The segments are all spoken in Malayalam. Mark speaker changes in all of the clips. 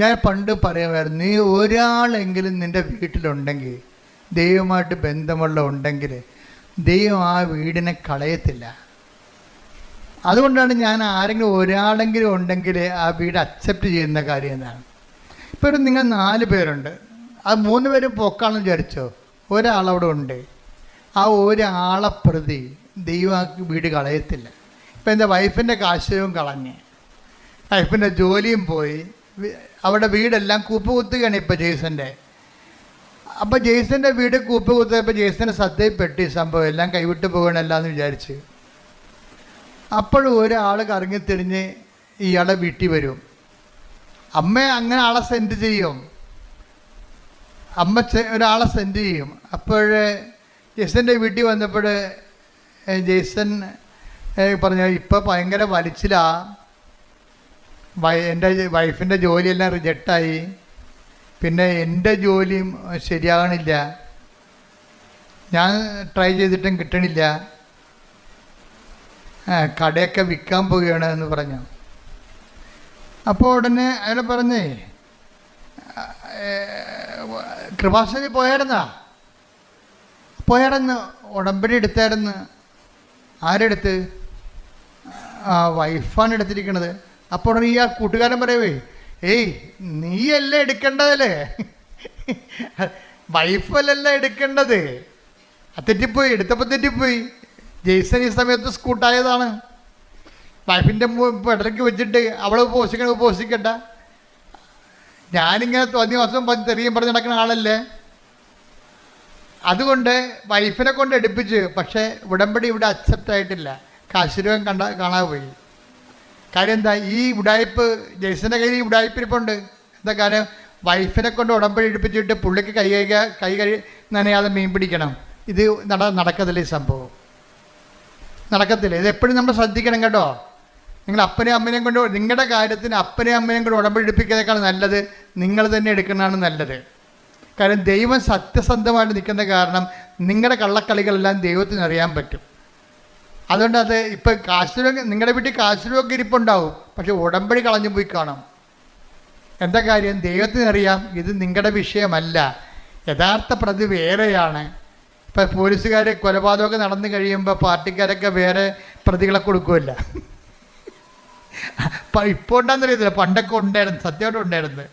Speaker 1: ഞാൻ പണ്ട് പറയുമായിരുന്നു, നീ ഒരാളെങ്കിലും നിൻ്റെ വീട്ടിലുണ്ടെങ്കിൽ, ദൈവമായിട്ട് ബന്ധമുള്ള ഉണ്ടെങ്കിൽ ദൈവം ആ വീടിനെ കളയത്തില്ല. അതുകൊണ്ടാണ് ഞാൻ ആരെങ്കിലും ഒരാളെങ്കിലും ഉണ്ടെങ്കിൽ ആ വീട് അക്സെപ്റ്റ് ചെയ്യുന്ന കാര്യം എന്നാണ്. ഇപ്പോൾ നിങ്ങൾ 4 പേരുണ്ട്, അത് 3 പേരും പൊക്കാണെന്ന് വിചാരിച്ചോ, ഒരാളവിടെ ഉണ്ട്. ആ ഒരാളെ പ്രതി ദൈവം ആ വീട് കളയത്തില്ല. ഇപ്പം എൻ്റെ വൈഫിൻ്റെ കാശവും കളഞ്ഞ്, വൈഫിൻ്റെ ജോലിയും പോയി, അവിടെ വീടെല്ലാം കൂപ്പുകുത്തുകയാണ് ഇപ്പോൾ ജെയ്സൻ്റെ. അപ്പോൾ ജെയ്സൻ്റെ വീട് കൂപ്പുകുത്തിയപ്പോൾ ജെയ്സൻ്റെ ശ്രദ്ധയിൽപ്പെട്ടി സംഭവം, എല്ലാം കൈവിട്ട് പോകണമല്ല എന്ന് വിചാരിച്ച്. അപ്പോഴും ഒരാൾ കറങ്ങിത്തിരിഞ്ഞ് ഇയാളെ വീട്ടിൽ വരും. അമ്മ അങ്ങനെ ആളെ സെൻഡ് ചെയ്യും, അമ്മ ഒരാളെ സെൻഡ് ചെയ്യും. അപ്പോഴേ ജെയ്സൻ്റെ വീട്ടിൽ വന്നപ്പോൾ ജെയ്സൺ പറഞ്ഞു, ഇപ്പോൾ ഭയങ്കര വലിച്ചിലാ, എൻ്റെ വൈഫിൻ്റെ ജോലിയെല്ലാം റിജക്റ്റായി, പിന്നെ എൻ്റെ ജോലിയും ശരിയാകണില്ല, ഞാൻ ട്രൈ ചെയ്തിട്ടും കിട്ടണില്ല, കടയൊക്കെ വിൽക്കാൻ പോവുകയാണ് എന്ന് പറഞ്ഞു. അപ്പോൾ ഉടനെ അയാൾ പറഞ്ഞേ, കൃപാസനത്തിൽ പോയായിരുന്നു, ഉടമ്പടി എടുത്തായിരുന്നു. ആരെടുത്ത്? വൈഫാണ് എടുത്തിരിക്കണത്. അപ്പോൾ ഈ ആ കൂട്ടുകാരൻ പറയവേ, ഏയ് നീയല്ലേ എടുക്കേണ്ടതല്ലേ, വൈഫല്ലല്ല എടുക്കേണ്ടത്. തെറ്റിപ്പോയി, എടുത്തപ്പോൾ തെറ്റിപ്പോയി. ജെയ്സൺ ഈ സമയത്ത് സ്കൂട്ടായതാണ്. വൈഫിൻ്റെ പെടലേക്ക് വെച്ചിട്ട് അവൾ ഉപവസിക്കണ്ട, ഞാനിങ്ങനെ തോന്നിയ ദിവസം തെറിയും പറഞ്ഞ് നടക്കുന്ന ആളല്ലേ. അതുകൊണ്ട് വൈഫിനെ കൊണ്ട് എടുപ്പിച്ച്, പക്ഷേ ഉടമ്പടി ഇവിടെ അക്സെപ്റ്റ് ആയിട്ടില്ല. കാശുരൂപം കാണാതെ പോയി. കാര്യം എന്താ, ഈ ഉടായ്പ് ജെയ്സൻ്റെ കയ്യിൽ ഈ ഉടായ്പിരിപ്പുണ്ട്. എന്താ കാര്യം, വൈഫിനെ കൊണ്ട് ഉടമ്പടി എടുപ്പിച്ചിട്ട് പുള്ളിക്ക് കൈ നനയാതെ മീൻ പിടിക്കണം. ഇത് നടക്കത്തില്ല, ഈ സംഭവം നടക്കത്തില്ല. ഇത് എപ്പോഴും നമ്മൾ ശ്രദ്ധിക്കണം കേട്ടോ. നിങ്ങൾ അപ്പനെയും അമ്മനെയും കൊണ്ട്, നിങ്ങളുടെ കാര്യത്തിന് അപ്പനെയും അമ്മനെയും കൊണ്ട് ഉടമ്പടി എടുപ്പിക്കുന്നതിനേക്കാൾ നല്ലത് നിങ്ങൾ തന്നെ എടുക്കുന്നതാണ് നല്ലത്. കാരണം ദൈവം സത്യസന്ധമായിട്ട് നിൽക്കുന്ന കാരണം നിങ്ങളുടെ കള്ളക്കളികളെല്ലാം ദൈവത്തിന് അറിയാൻ പറ്റും. അതുകൊണ്ട് അത് ഇപ്പം നിങ്ങളുടെ വീട്ടിൽ കാശുരൂപൊക്കെ ഇരിപ്പുണ്ടാവും, പക്ഷെ ഉടമ്പടി കളഞ്ഞു പോയി കാണും. എന്താ കാര്യം, ദൈവത്തിനറിയാം ഇത് നിങ്ങളുടെ വിഷയമല്ല, യഥാർത്ഥ പ്രതി വേറെയാണ്. ഇപ്പം പോലീസുകാർ കൊലപാതകമൊക്കെ നടന്നു കഴിയുമ്പോൾ പാർട്ടിക്കാരൊക്കെ വേറെ പ്രതികളെ കൊടുക്കുമല്ല. ഇപ്പോൾ ഉണ്ടാകുന്നറിയത്തില്ല, പണ്ടൊക്കെ ഉണ്ടായിരുന്നു, സത്യമായിട്ട് ഉണ്ടായിരുന്നു.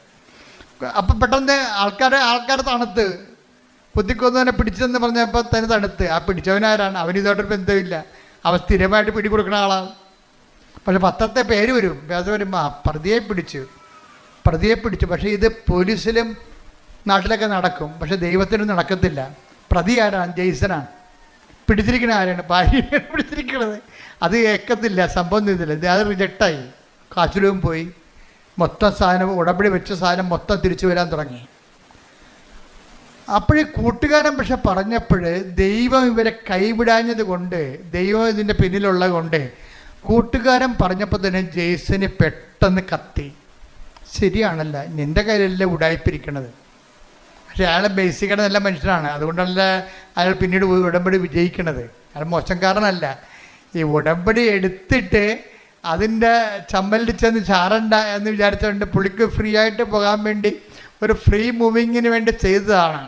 Speaker 1: അപ്പം പെട്ടെന്ന് ആൾക്കാർ തണുത്ത്, കുത്തിക്കൊന്നവനെ പിടിച്ചതെന്ന് പറഞ്ഞപ്പോൾ തന്നെ തണുത്ത്. ആ പിടിച്ചവനാരാണ്? അവനിതോട്ടൊരു ബന്ധമില്ല, അവൻ സ്ഥിരമായിട്ട് പിടികൊടുക്കുന്ന ആളാണ്. പക്ഷെ പത്രത്തെ പേര് വരും, അത് വരുമ്പോൾ പ്രതിയെ പിടിച്ചു. പക്ഷേ ഇത് പോലീസിലും നാട്ടിലൊക്കെ നടക്കും, പക്ഷെ ദൈവത്തിനും നടക്കത്തില്ല. പ്രതി ആരാണ്? ജെയ്സനാണ്. പിടിച്ചിരിക്കുന്ന ആരാണ്? ഭാര്യയാണ് പിടിച്ചിരിക്കുന്നത്. അത് കേൾക്കത്തില്ല, സംഭവം ചെയ്തില്ല, അത് റിജക്റ്റായി. കാശുരൂപം പോയി, മൊത്തം സാധനം ഉടമ്പടി വെച്ച സാധനം മൊത്തം തിരിച്ചു വരാൻ തുടങ്ങി. അപ്പോഴേ കൂട്ടുകാരൻ പക്ഷെ പറഞ്ഞപ്പോൾ ദൈവം ഇവരെ കൈവിടാഞ്ഞത് കൊണ്ട്, ദൈവം ഇതിൻ്റെ പിന്നിലുള്ളത് കൊണ്ട്, കൂട്ടുകാരൻ പറഞ്ഞപ്പോൾ തന്നെ ജെയ്സന് പെട്ടെന്ന് കത്തി. ശരിയാണല്ല, നിൻ്റെ കയ്യിലല്ലേ ഉടായിപ്പിരിക്കണത്. പക്ഷെ അയാളെ ബേസിക്കായിട്ട് നല്ല മനുഷ്യനാണ്, അതുകൊണ്ടല്ല അയാൾ പിന്നീട് ഉടമ്പടി വിജയിക്കണത്. അയാൾ മോശംകാരനല്ല. ഈ ഉടമ്പടി എടുത്തിട്ട് അതിൻ്റെ ചമ്മലിൽ ചെന്ന് ചാറണ്ട എന്ന് വിചാരിച്ചുകൊണ്ട് പുള്ളിക്ക് ഫ്രീ ആയിട്ട് പോകാൻ വേണ്ടി ഒരു ഫ്രീ മൂവിങ്ങിന് വേണ്ടി ചെയ്തതാണ്.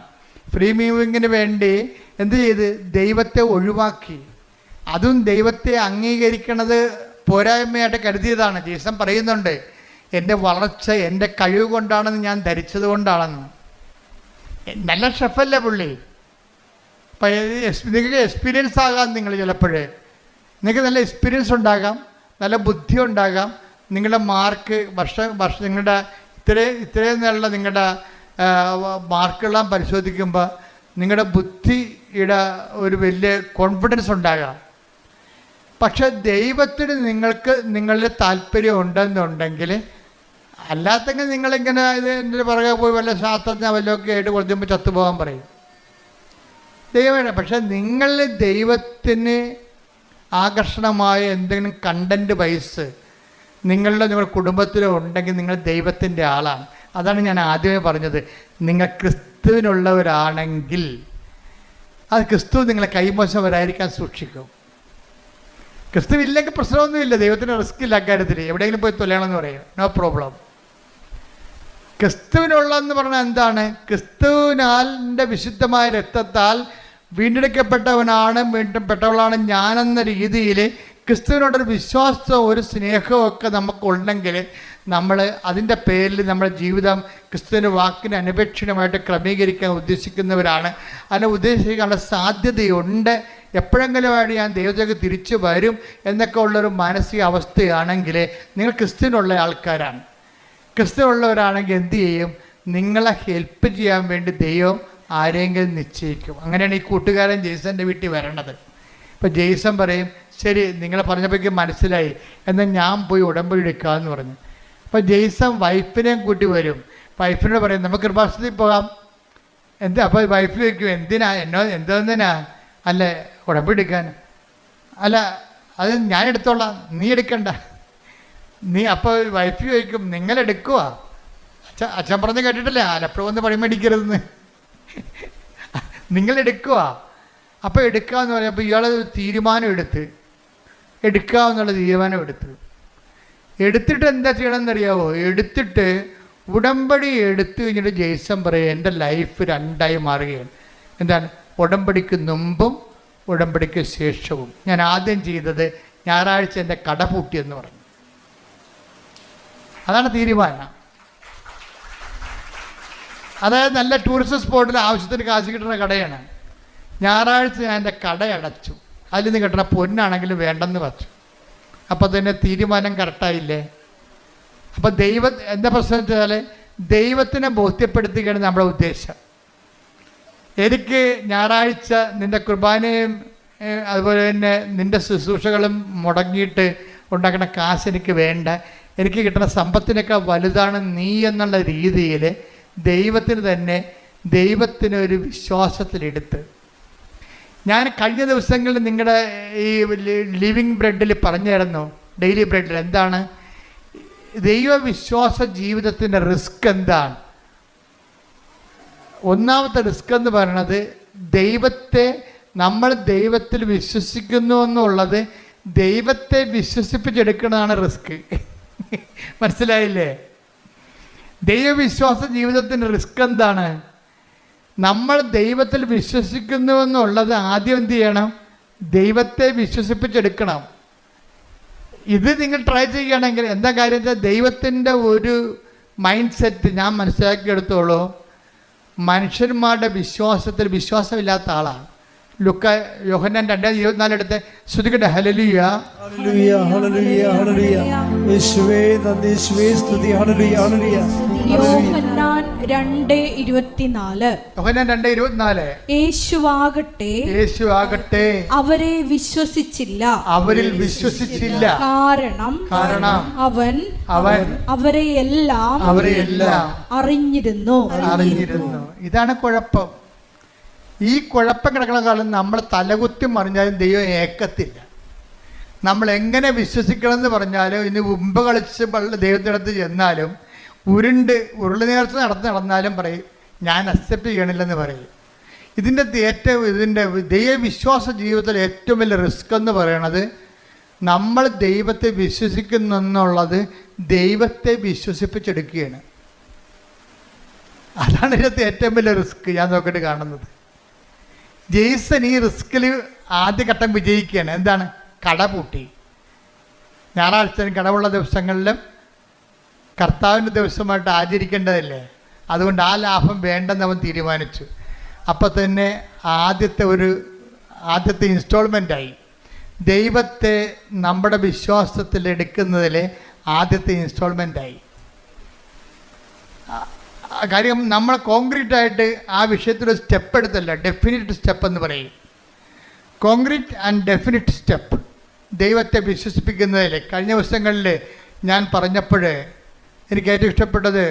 Speaker 1: ഫ്രീ മൂവിങ്ങിന് വേണ്ടി എന്ത് ചെയ്ത്? ദൈവത്തെ ഒഴിവാക്കി. അതും ദൈവത്തെ അംഗീകരിക്കണത് പോരായ്മയായിട്ട് കരുതിയതാണ്. ജീസൻ പറയുന്നുണ്ട്, എൻ്റെ വളർച്ച എൻ്റെ കഴിവ് കൊണ്ടാണെന്ന് ഞാൻ ധരിച്ചത് കൊണ്ടാണെന്ന്. നല്ല ഷെഫല്ലേ പുള്ളി. അപ്പം നിങ്ങൾക്ക് എക്സ്പീരിയൻസ് ആകാം, നിങ്ങൾ ചിലപ്പോഴേ നിങ്ങൾക്ക് നല്ല എക്സ്പീരിയൻസ് ഉണ്ടാകാം, നല്ല ബുദ്ധി ഉണ്ടാകാം. നിങ്ങളുടെ മാർക്ക് നിങ്ങളുടെ ഇത്രയും നല്ല നിങ്ങളുടെ മാർക്കെല്ലാം പരിശോധിക്കുമ്പോൾ നിങ്ങളുടെ ബുദ്ധിയുടെ ഒരു വലിയ കോൺഫിഡൻസ് ഉണ്ടാകാം. പക്ഷെ ദൈവത്തിന് നിങ്ങളിൽ താല്പര്യം ഉണ്ടെന്നുണ്ടെങ്കിൽ, അല്ലാത്തെങ്കിൽ നിങ്ങളിങ്ങനെ ഇതിൻ്റെ പുറകെ പോയി വല്ല ശാസ്ത്രജ്ഞ വല്ലതൊക്കെ ആയിട്ട് കൊടുക്കുമ്പോൾ ചത്തുപോകാൻ പറയും. ദൈവമാണ്. പക്ഷെ നിങ്ങളിൽ ദൈവത്തിന് ആകർഷണമായ എന്തെങ്കിലും കണ്ടൻറ്റ് വൈസ് നിങ്ങളുടെ കുടുംബത്തിലോ ഉണ്ടെങ്കിൽ നിങ്ങൾ ദൈവത്തിൻ്റെ ആളാണ്. അതാണ് ഞാൻ ആദ്യമേ പറഞ്ഞത്. നിങ്ങൾ ക്രിസ്തുവിനുള്ളവരാണെങ്കിൽ അത് ക്രിസ്തു നിങ്ങളെ കൈമോശവരായിരിക്കാൻ സൂക്ഷിക്കും. ക്രിസ്തു ഇല്ലെങ്കിൽ പ്രശ്നമൊന്നുമില്ല, ദൈവത്തിന് റിസ്ക് ഇല്ല അക്കാര്യത്തിൽ. എവിടെയെങ്കിലും പോയി തൊലയണമെന്ന് പറയും, നോ പ്രോബ്ലം. ക്രിസ്തുവിനുള്ളതെന്ന് പറഞ്ഞാൽ എന്താണ്? ക്രിസ്തുവിനാലിൻ്റെ വിശുദ്ധമായ രക്തത്താൽ വീണ്ടെടുക്കപ്പെട്ടവനാണ്, വീണ്ടെടുക്കപ്പെട്ടവളാണ് ഞാനെന്ന രീതിയിൽ ക്രിസ്തുവിനോടൊരു വിശ്വാസവും ഒരു സ്നേഹവും ഒക്കെ നമുക്കുണ്ടെങ്കിൽ നമ്മൾ അതിൻ്റെ പേരിൽ നമ്മുടെ ജീവിതം ക്രിസ്തുവിൻ്റെ വാക്കിന് അനപേക്ഷിതമായിട്ട് ക്രമീകരിക്കാൻ ഉദ്ദേശിക്കുന്നവരാണ്. അതിനെ ഉദ്ദേശിക്കാനുള്ള സാധ്യതയുണ്ട്. എപ്പോഴെങ്കിലുമായിട്ട് ഞാൻ ദൈവത്തിലേക്ക് തിരിച്ചു വരും എന്നൊക്കെ ഉള്ളൊരു മാനസിക അവസ്ഥയാണെങ്കിൽ നിങ്ങൾ ക്രിസ്തുവിനുള്ള ആൾക്കാരാണ്. ക്രിസ്തുവുള്ളവരാണെങ്കിൽ എന്തു ചെയ്യും? നിങ്ങളെ ഹെൽപ്പ് ചെയ്യാൻ വേണ്ടി ദൈവം ആരെങ്കിലും നിശ്ചയിക്കും. അങ്ങനെയാണ് ഈ കൂട്ടുകാരൻ ജെയ്സൻ്റെ വീട്ടിൽ വരണത്. ഇപ്പോൾ ജെയ്സൺ പറയും, ശരി നിങ്ങളെ പറഞ്ഞപ്പോഴേക്ക് മനസ്സിലായി, എന്നാൽ ഞാൻ പോയി ഉടമ്പടി എടുക്കാമെന്ന് പറഞ്ഞു. അപ്പോൾ ജെയ്സൺ വൈഫിനെയും കൂട്ടി വരും. വൈഫിനോട് പറയും നമുക്ക് കൃപാസനത്തിൽ പോകാം. എന്താ? അപ്പോൾ വൈഫ് ചോദിക്കും, എന്തിനാ എന്തിനാ? അല്ല ഉടമ്പടി എടുക്കാൻ. അല്ല അത് ഞാൻ എടുത്തോളാം, നീ എടുക്കണ്ട നീ. അപ്പോൾ വൈഫ് ചോദിക്കും നിങ്ങളെടുക്കുക? അച്ഛൻ പറഞ്ഞ് കേട്ടിട്ടില്ലേ ആലപ്പുഴ വന്ന് പണി മേടിക്കരുതെന്ന്. നിങ്ങളെടുക്കുക. അപ്പോൾ എടുക്കാമെന്ന് പറഞ്ഞപ്പോൾ ഇയാൾ തീരുമാനം എടുക്കാമെന്നുള്ള തീരുമാനം എടുത്തിട്ട് എന്താ ചെയ്യണമെന്നറിയാവോ? എടുത്തിട്ട് ഉടമ്പടി എടുത്തു കഴിഞ്ഞിട്ട് ജെയ്സൺ പറയും എൻ്റെ ലൈഫ് രണ്ടായി മാറുകയാണ്. എന്താണ്? ഉടമ്പടിക്ക് മുമ്പും ഉടമ്പടിക്ക് ശേഷവും. ഞാൻ ആദ്യം ചെയ്തത് ഞായറാഴ്ച എൻ്റെ കട പൂട്ടിയെന്ന് പറഞ്ഞു. അതാണ് തീരുമാനം. അതായത് നല്ല ടൂറിസ്റ്റ് സ്പോട്ടിൽ ആവശ്യത്തിന് കാശ് കിട്ടുന്ന കടയാണ്. ഞായറാഴ്ച ഞാൻ എൻ്റെ കട അടച്ചു. അതിൽ നിന്ന് കിട്ടണ പൊന്നാണെങ്കിലും വേണ്ടെന്ന് വച്ചു. അപ്പോൾ തന്നെ തീരുമാനം കറക്റ്റായില്ലേ? അപ്പോൾ എന്താ പ്രശ്നം വെച്ചാൽ ദൈവത്തിനെ ബോധ്യപ്പെടുത്തുകയാണ് നമ്മുടെ ഉദ്ദേശം. എനിക്ക് ഞായറാഴ്ച നിൻ്റെ കുർബാനയും അതുപോലെ തന്നെ നിൻ്റെ ശുശ്രൂഷകളും മുടങ്ങിയിട്ട് ഉണ്ടാക്കുന്ന കാശ് എനിക്ക് വേണ്ട, എനിക്ക് കിട്ടുന്ന സമ്പത്തിനേക്കാൾ വലുതാണ് നീ എന്നുള്ള രീതിയിൽ ദൈവത്തിനൊരു വിശ്വാസത്തിലെടുത്ത് ഞാൻ കഴിഞ്ഞ ദിവസങ്ങളിൽ നിങ്ങളുടെ ഈ ലിവിങ് ബ്രെഡിൽ പറഞ്ഞിരുന്നു, ഡെയിലി ബ്രെഡിൽ എന്താണ് ദൈവവിശ്വാസ ജീവിതത്തിൻ്റെ റിസ്ക് എന്താണ്? ഒന്നാമത്തെ റിസ്ക് എന്ന് പറയുന്നത് നമ്മൾ ദൈവത്തിൽ വിശ്വസിക്കുന്നു എന്നുള്ളത് ദൈവത്തെ വിശ്വസിപ്പിച്ചെടുക്കുന്നതാണ് റിസ്ക്. മനസ്സിലായില്ലേ? ദൈവവിശ്വാസ ജീവിതത്തിൻ്റെ റിസ്ക് എന്താണ്? നമ്മൾ ദൈവത്തിൽ വിശ്വസിക്കുന്നുവെന്നുള്ളത് ആദ്യം എന്ത് ചെയ്യണം? ദൈവത്തെ വിശ്വസിപ്പിച്ചെടുക്കണം. ഇത് നിങ്ങൾ ട്രൈ ചെയ്യുകയാണെങ്കിൽ എന്താ കാര്യം വെച്ചാൽ ദൈവത്തിൻ്റെ ഒരു മൈൻഡ് സെറ്റ് ഞാൻ മനസ്സിലാക്കിയെടുത്തോളൂ. മനുഷ്യന്മാരുടെ വിശ്വാസത്തിൽ വിശ്വാസമില്ലാത്ത ആളാണ്. യോഹന്നാൻ 2:24 എടുത്ത് ശ്രുതിക്കട്ടെ. ഹല്ലേലൂയ ഹല്ലേലൂയ ഹല്ലേലൂയ ഹല്ലേലൂയ യേശുവേ നന്ദി യേശുവേ സ്തുതി ഹല്ലേലൂയ ഹല്ലേലൂയ. യോഹന്നാൻ 2:24 യേശുവാകട്ടെ അവരിൽ വിശ്വസിച്ചില്ല. കാരണം അവൻ അവരെയെല്ലാം അറിഞ്ഞിരുന്നു. ഇതാണ് കുഴപ്പം. ഈ കുഴപ്പം കിടക്കുന്ന കാലം നമ്മൾ തലകുത്തി മറിഞ്ഞാലും ദൈവം ഏക്കത്തില്ല. നമ്മൾ എങ്ങനെ വിശ്വസിക്കണമെന്ന് പറഞ്ഞാലും ഇനി ഉമ്പ് കളിച്ച് ദൈവത്തിനടുത്ത് ചെന്നാലും ഉരുള് നേർച്ച നടന്നാലും പറയും ഞാൻ അക്സെപ്റ്റ് ചെയ്യണില്ലെന്ന് പറയും. ഇതിൻ്റെ ദൈവവിശ്വാസ ജീവിതത്തിൽ ഏറ്റവും വലിയ റിസ്ക് എന്ന് പറയണത് നമ്മൾ ദൈവത്തെ വിശ്വസിക്കുന്നു എന്നുള്ളത് ദൈവത്തെ വിശ്വസിപ്പിച്ചെടുക്കുകയാണ്. അതാണ് ഇതിനകത്ത് ഏറ്റവും വലിയ റിസ്ക് ഞാൻ നോക്കിയിട്ട് കാണുന്നത്. ജെയ്സൺ ഈ റിസ്കിൽ ആദ്യഘട്ടം വിജയിക്കുകയാണ്. എന്താണ്? കട പൂട്ടി. ഞായറാഴ്ച കടവുള്ള ദിവസങ്ങളിലും കർത്താവിൻ്റെ ദിവസമായിട്ട് ആചരിക്കേണ്ടതല്ലേ, അതുകൊണ്ട് ആ ലാഭം വേണ്ടെന്ന് അവൻ തീരുമാനിച്ചു. അപ്പോൾ തന്നെ ആദ്യത്തെ ഇൻസ്റ്റാൾമെൻറ്റായി ദൈവത്തെ നമ്മുടെ വിശ്വാസത്തിൽ എടുക്കുന്നതിലെ ആദ്യത്തെ ഇൻസ്റ്റാൾമെൻറ്റായി. കാര്യം നമ്മൾ കോൺക്രീറ്റ് ആയിട്ട് ആ വിഷയത്തിലൊരു സ്റ്റെപ്പ് എടുത്തല്ല, ഡെഫിനിറ്റ് സ്റ്റെപ്പ് എന്ന് പറയും. കോൺക്രീറ്റ് ആൻഡ് ഡെഫിനിറ്റ് സ്റ്റെപ്പ് ദൈവത്തെ വിശ്വസിപ്പിക്കുന്നതിൽ കഴിഞ്ഞ ദിവസങ്ങളിൽ ഞാൻ പറഞ്ഞപ്പോൾ എനിക്ക് ഏറ്റവും ഇഷ്ടപ്പെട്ടത്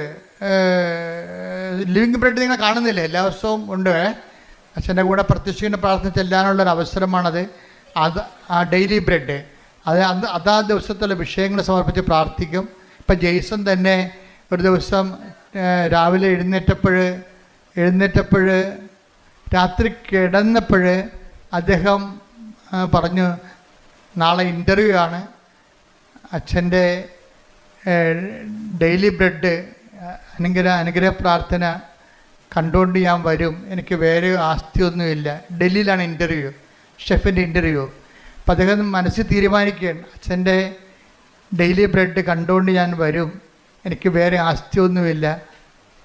Speaker 1: ലിവിങ് ബ്രെഡ് നിങ്ങൾ കാണുന്നില്ലേ, എല്ലാ ദിവസവും ഉണ്ട്. അച്ഛൻ്റെ കൂടെ പ്രത്യക്ഷിക്കുന്ന പ്രാർത്ഥന ചെല്ലാനുള്ളൊരു അവസരമാണത്. ആ ഡെയിലി ബ്രെഡ് അതാ ദിവസത്തുള്ള വിഷയങ്ങൾ സമർപ്പിച്ച് പ്രാർത്ഥിക്കും. ഇപ്പം ജെയ്സൺ തന്നെ ഒരു ദിവസം രാവിലെ എഴുന്നേറ്റപ്പോൾ രാത്രി കിടന്നപ്പോൾ അദ്ദേഹം പറഞ്ഞു നാളെ ഇൻ്റർവ്യൂ ആണ്, അച്ഛൻ്റെ ഡെയിലി ബ്രെഡ് അനുഗ്രഹ പ്രാർത്ഥന കണ്ടുകൊണ്ട് ഞാൻ വരും, എനിക്ക് വേറെ ആസ്തിയൊന്നുമില്ല. ഡൽഹിയിലാണ് ഇൻ്റർവ്യൂ, ഷെഫിൻ്റെ ഇൻ്റർവ്യൂ. അപ്പം അദ്ദേഹം മനസ്സിൽ തീരുമാനിക്കുകയാണ്, അച്ഛൻ്റെ ഡെയിലി ബ്രെഡ് കണ്ടുകൊണ്ട് ഞാൻ വരും, എനിക്ക് വേറെ ആസ്തിയൊന്നുമില്ല,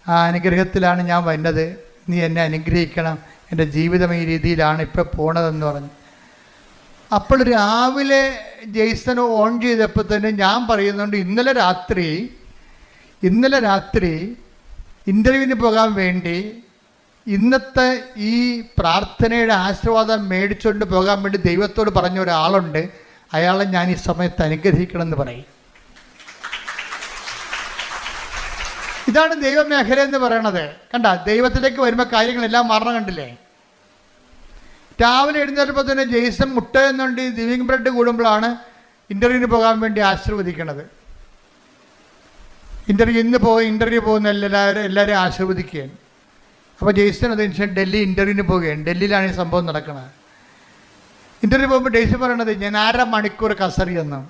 Speaker 1: ആ അനുഗ്രഹത്തിലാണ് ഞാൻ വന്നത്, നീ എന്നെ അനുഗ്രഹിക്കണം, എൻ്റെ ജീവിതം ഈ രീതിയിലാണ് ഇപ്പോൾ പോണതെന്ന് പറഞ്ഞു. അപ്പോൾ രാവിലെ ജെയ്സൺ ഓൺ ചെയ്തപ്പോൾ തന്നെ ഞാൻ പറയുന്നുണ്ട്, ഇന്നലെ രാത്രി ഇൻ്റർവ്യൂവിന് പോകാൻ വേണ്ടി ഇന്നത്തെ ഈ പ്രാർത്ഥനയുടെ ആശീർവാദം മേടിച്ചുകൊണ്ട് പോകാൻ വേണ്ടി ദൈവത്തോട് പറഞ്ഞ ഒരാളുണ്ട്, അയാളെ ഞാൻ ഈ സമയത്ത് അനുഗ്രഹിക്കണമെന്ന് പറയും. ഇതാണ് ദൈവമേഖല എന്ന് പറയണത്. കണ്ട, ദൈവത്തിലേക്ക് വരുമ്പോൾ കാര്യങ്ങളെല്ലാം മാറണം. കണ്ടില്ലേ? രാവിലെ എഴുന്നേറ്റപ്പോൾ തന്നെ ജെയ്സൺ മുട്ട എന്നുണ്ട് ലിവിങ് ബ്രെഡ് കൂടുമ്പോഴാണ് ഇൻ്റർവ്യൂവിന് പോകാൻ വേണ്ടി ആശീർവദിക്കണത്. ഇൻ്റർവ്യൂ പോകുന്ന എല്ലാവരും ആശീർവദിക്കുകയാണ്. അപ്പോൾ ജെയ്സൺ അതനുസരിച്ച് ഡൽഹി ഇൻ്റർവ്യൂവിന് പോവുകയാണ്. ഡൽഹിയിലാണ് ഈ സംഭവം നടക്കുന്നത്. ഇൻ്റർവ്യൂ പോകുമ്പോൾ ജെയ്സൺ പറയണത്, ഞാൻ 1/2 മണിക്കൂർ കസറിയെന്നും.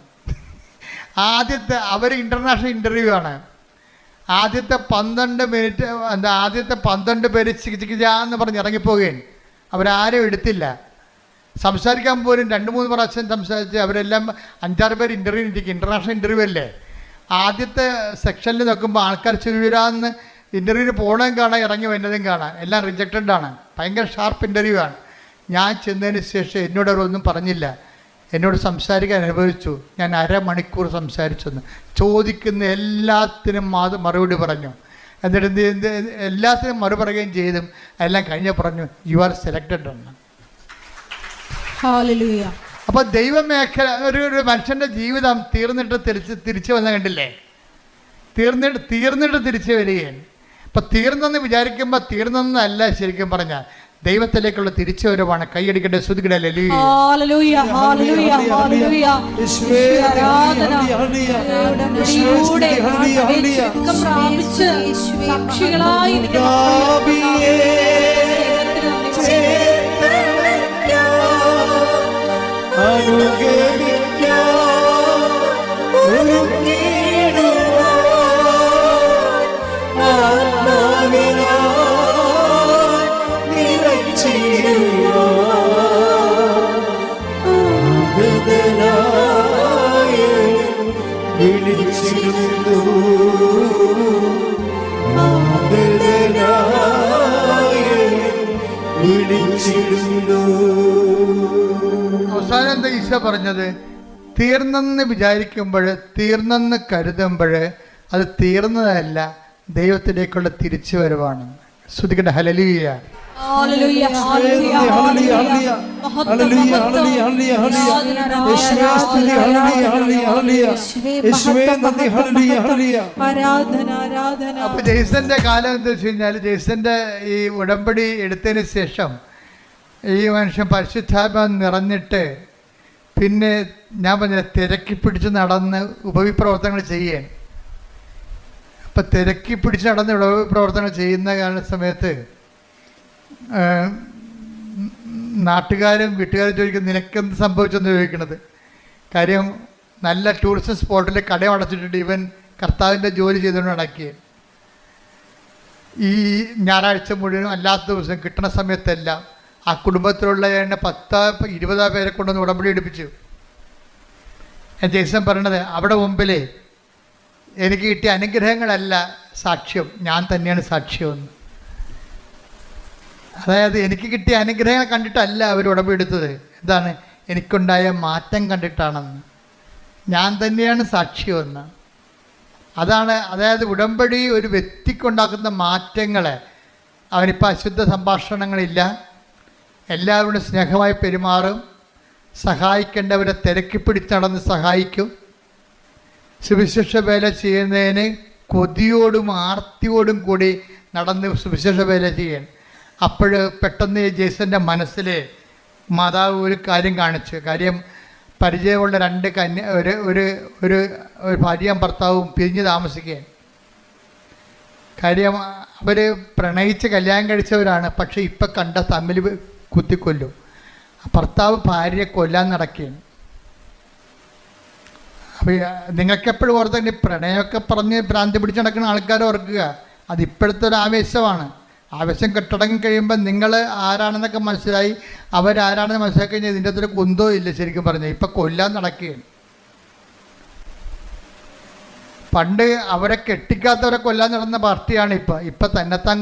Speaker 1: അവർ ഇൻ്റർനാഷണൽ ഇൻ്റർവ്യൂ ആണ്. ആദ്യത്തെ 12 പേര് ചികിത്സിക്കാന്ന് പറഞ്ഞ് ഇറങ്ങിപ്പോവുകയാണ്. അവരാരും എടുത്തില്ല. സംസാരിക്കാൻ പോലും 2-3 പ്രാവശ്യം സംസാരിച്ച് അവരെല്ലാം 5-6 പേര് ഇൻ്റർവ്യൂ ഇരിക്കും. ഇൻ്റർനാഷണൽ ഇൻ്റർവ്യൂ അല്ലേ. ആദ്യത്തെ സെക്ഷനിൽ നോക്കുമ്പോൾ ആൾക്കാർ ചുരുവിരാന്ന് ഇൻ്റർവ്യൂവിന് പോകണതും കാണാൻ, ഇറങ്ങി വരുന്നതും കാണാൻ, എല്ലാം റിജക്റ്റഡാണ്. ഭയങ്കര ഷാർപ്പ് ഇൻ്റർവ്യൂ ആണ്. ഞാൻ ചെന്നതിന് ശേഷം എന്നോട് അവരൊന്നും പറഞ്ഞില്ല, എന്നോട് സംസാരിക്കാൻ അനുഭവിച്ചു. ഞാൻ 1/2 മണിക്കൂർ സംസാരിച്ചെന്ന്. ചോദിക്കുന്ന എല്ലാത്തിനും മറുപടി പറഞ്ഞു. എന്നിട്ട് എല്ലാത്തിനും മറുപറയുകയും ചെയ്തും എല്ലാം കഴിഞ്ഞ പറഞ്ഞു, യു ആർ സെലക്റ്റഡ് എന്ന്. അപ്പോൾ ദൈവമേഖല ഒരു മനുഷ്യൻ്റെ ജീവിതം തീർന്നിട്ട് തിരിച്ചു വന്ന കണ്ടില്ലേ? തീർന്നിട്ട് തിരിച്ചു വരികയാണ്. അപ്പം തീർന്നെന്ന് വിചാരിക്കുമ്പോൾ തീർന്നെന്നല്ല, ശരിക്കും പറഞ്ഞാൽ ദൈവത്തിലേക്കുള്ള തിരിച്ചുവരവാണ്. കൈയടിക്കട്ടെ, ശ്രുതിക്കട്ടെ. അവസാനം എന്താ ഈശോ പറഞ്ഞത്? തീർന്നെന്ന് വിചാരിക്കുമ്പോൾ, തീർന്നെന്ന് കരുതുമ്പോൾ അത് തീർന്നതല്ല, ദൈവത്തിലേക്കുള്ള തിരിച്ചുവരവാണ്. ശ്രുതിക്കട്ടെ, ഹല്ലേലൂയ. അപ്പൊ ജെയ്സന്റെ കാലം എന്താ വെച്ച് കഴിഞ്ഞാൽ, ജെയ്സന്റെ ഈ ഉടമ്പടി എടുത്തതിന് ശേഷം ഈ മനുഷ്യൻ പരിശുദ്ധാത്മാവ് നിറഞ്ഞിട്ട് പിന്നെ ഞാൻ പറഞ്ഞ തിരക്കി പിടിച്ച് നടന്ന് ഉപവിപ്രവർത്തനങ്ങൾ ചെയ്യാൻ. അപ്പം തിരക്കി പിടിച്ച് നടന്ന് ഉപവിപ്രവർത്തനങ്ങൾ ചെയ്യുന്ന സമയത്ത് നാട്ടുകാരും വീട്ടുകാരും ചോദിക്കും, നിനക്കെന്ത് സംഭവിച്ചെന്ന് ചോദിക്കണത്. കാര്യം നല്ല ടൂറിസ്റ്റ് സ്പോട്ടിൽ കടയും അടച്ചിട്ടിട്ട് ഇവൻ കർത്താവിൻ്റെ ജോലി ചെയ്തുകൊണ്ട് നടക്കിയ ഈ ഞായറാഴ്ച മുഴുവനും അല്ലാത്ത ദിവസം കിട്ടുന്ന സമയത്തെല്ലാം ആ കുടുംബത്തിലുള്ള 10-20 പേരെ കൊണ്ടൊന്ന് ഉടമ്പടി എടുപ്പിച്ചു. ഞാൻ ജെയ്സൺ പറയണത്, അവിടെ മുമ്പിൽ എനിക്ക് കിട്ടിയ അനുഗ്രഹങ്ങളല്ല സാക്ഷ്യം, ഞാൻ തന്നെയാണ് സാക്ഷ്യമെന്ന്. അതായത് എനിക്ക് കിട്ടിയ അനുഗ്രഹങ്ങൾ കണ്ടിട്ടല്ല അവർ ഉടമ്പടി എടുത്തത്. എന്താണ്? എനിക്കുണ്ടായ മാറ്റം കണ്ടിട്ടാണെന്ന്. ഞാൻ തന്നെയാണ് സാക്ഷ്യമെന്ന്. അതാണ്. അതായത് ഉടമ്പടി ഒരു വ്യക്തിക്കുണ്ടാക്കുന്ന മാറ്റങ്ങളെ, അവനിപ്പോൾ അശുദ്ധ സംഭാഷണങ്ങളില്ല, എല്ലാവരോടും സ്നേഹമായി പെരുമാറും, സഹായിക്കേണ്ടവരെ തിരക്കി പിടിച്ച് നടന്ന് സഹായിക്കും, സുവിശേഷ വേല ചെയ്യുന്നതിന് കൊതിയോടും ആർത്തിയോടും കൂടി നടന്ന് സുവിശേഷ വേല ചെയ്യാൻ. അപ്പോൾ പെട്ടെന്ന് ജെയ്സൻ്റെ മനസ്സിൽ മാതാവ് ഒരു കാര്യം കാണിച്ചു. കാര്യം പരിചയമുള്ള 2 ഒരു ഭാര്യയും ഭർത്താവും പിരിഞ്ഞ് താമസിക്കുകയാണ്. കാര്യം അവർ പ്രണയിച്ച് കല്യാണം കഴിച്ചവരാണ്. പക്ഷേ ഇപ്പം കണ്ട തമ്മിൽ കുത്തിക്കൊല്ലും. ഭർത്താവ് ഭാര്യയെ കൊല്ലാൻ നടക്കുകയാണ്. അപ്പോൾ നിങ്ങൾക്കെപ്പോഴും ഓർത്തന്നെ പ്രണയമൊക്കെ പറഞ്ഞ് ഭ്രാന്തി പിടിച്ച് നടക്കുന്ന ആൾക്കാരെ ഓർക്കുക, അതിപ്പോഴത്തെ ഒരു ആവേശമാണ്. ആവേശം കെട്ടടങ്ങി കഴിയുമ്പോൾ നിങ്ങൾ ആരാണെന്നൊക്കെ മനസ്സിലായി, അവരാരാണെന്ന് മനസ്സിലാക്കി കഴിഞ്ഞാൽ ഇതിൻ്റെ അകത്തൊരു കുന്തോ ഇല്ല. ശരിക്കും പറഞ്ഞാൽ ഇപ്പം കൊല്ലാൻ നടക്കുകയാണ്. പണ്ട് അവരെ കെട്ടിക്കാത്തവരെ കൊല്ലാൻ നടന്ന പാർട്ടിയാണ് ഇപ്പം തന്നെത്താൻ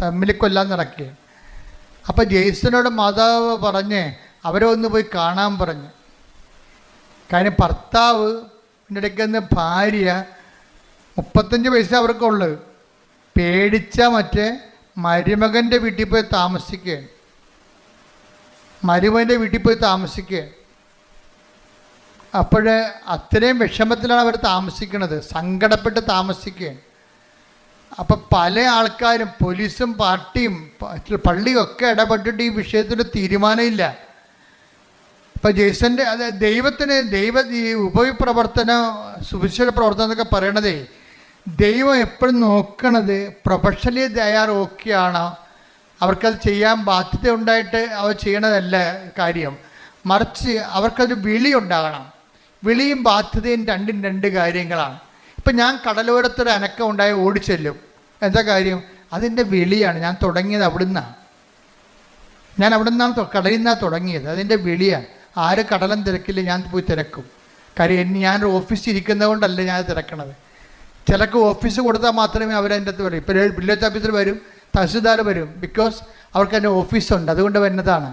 Speaker 1: തമ്മിൽ കൊല്ലാൻ നടക്കുകയാണ്. അപ്പം ജെയ്സനോട് മാതാവ് പറഞ്ഞ് അവരെ ഒന്ന് പോയി കാണാൻ പറഞ്ഞു. കാര്യം ഭർത്താവ് ഇടയ്ക്ക് നിന്ന് ഭാര്യ 35 വയസ്സ് അവർക്കുള്ളത് പേടിച്ച മറ്റേ മരുമകൻ്റെ വീട്ടിൽ പോയി താമസിക്കുകയാണ്. മരുമകൻ്റെ വീട്ടിൽ പോയി താമസിക്കുകയാണ്. അപ്പോൾ അത്രയും വിഷമത്തിലാണ് അവർ താമസിക്കുന്നത്, സങ്കടപ്പെട്ട് താമസിക്കുകയാണ്. അപ്പം പല ആൾക്കാരും പോലീസും പാർട്ടിയും പള്ളിയൊക്കെ ഇടപെട്ടിട്ട് ഈ വിഷയത്തിൽ തീരുമാനമില്ല. ഇപ്പം ജെയ്സൻ്റെ അത് ദൈവത്തിന് ഈ ഉപവിപ്രവർത്തനം സുവിശേഷ പ്രവർത്തനം എന്നൊക്കെ പറയണതേ, ദൈവം എപ്പോഴും നോക്കണത് പ്രൊഫഷണലി ഓക്കെയാണോ, അവർക്കത് ചെയ്യാൻ ബാധ്യത ഉണ്ടായിട്ട് അവർ ചെയ്യണതല്ല കാര്യം. മറിച്ച് അവർക്കത് വിളി ഉണ്ടാകണം. വിളിയും ബാധ്യതയും രണ്ടും രണ്ട് കാര്യങ്ങളാണ്. ഇപ്പം ഞാൻ കടലോരത്തൊരു അനക്കം ഉണ്ടായി ഓടിച്ചെല്ലും. എന്താ കാര്യം? അതിൻ്റെ വിളിയാണ്. ഞാൻ തുടങ്ങിയത് അവിടുന്നാണ്. ഞാൻ അവിടെ നിന്നാണ് കടലിൽ നിന്നാണ് തുടങ്ങിയത്. അതിൻ്റെ വിളിയാണ്. ആര് കടലും തിരക്കില്ല, ഞാൻ പോയി തിരക്കും. കാര്യം ഞാനൊരു ഓഫീസിൽ ഇരിക്കുന്നത് കൊണ്ടല്ല ഞാൻ തിരക്കണത്. ചിലർക്ക് ഓഫീസ് കൊടുത്താൽ മാത്രമേ അവരതിൻ്റെ അകത്ത് വരും. ഇപ്പോൾ വില്ലേജ് ഓഫീസർ വരും, തഹസിൽദാർ വരും. ബിക്കോസ് അവർക്ക് അതിൻ്റെ ഓഫീസുണ്ട്, അതുകൊണ്ട് വരുന്നതാണ്.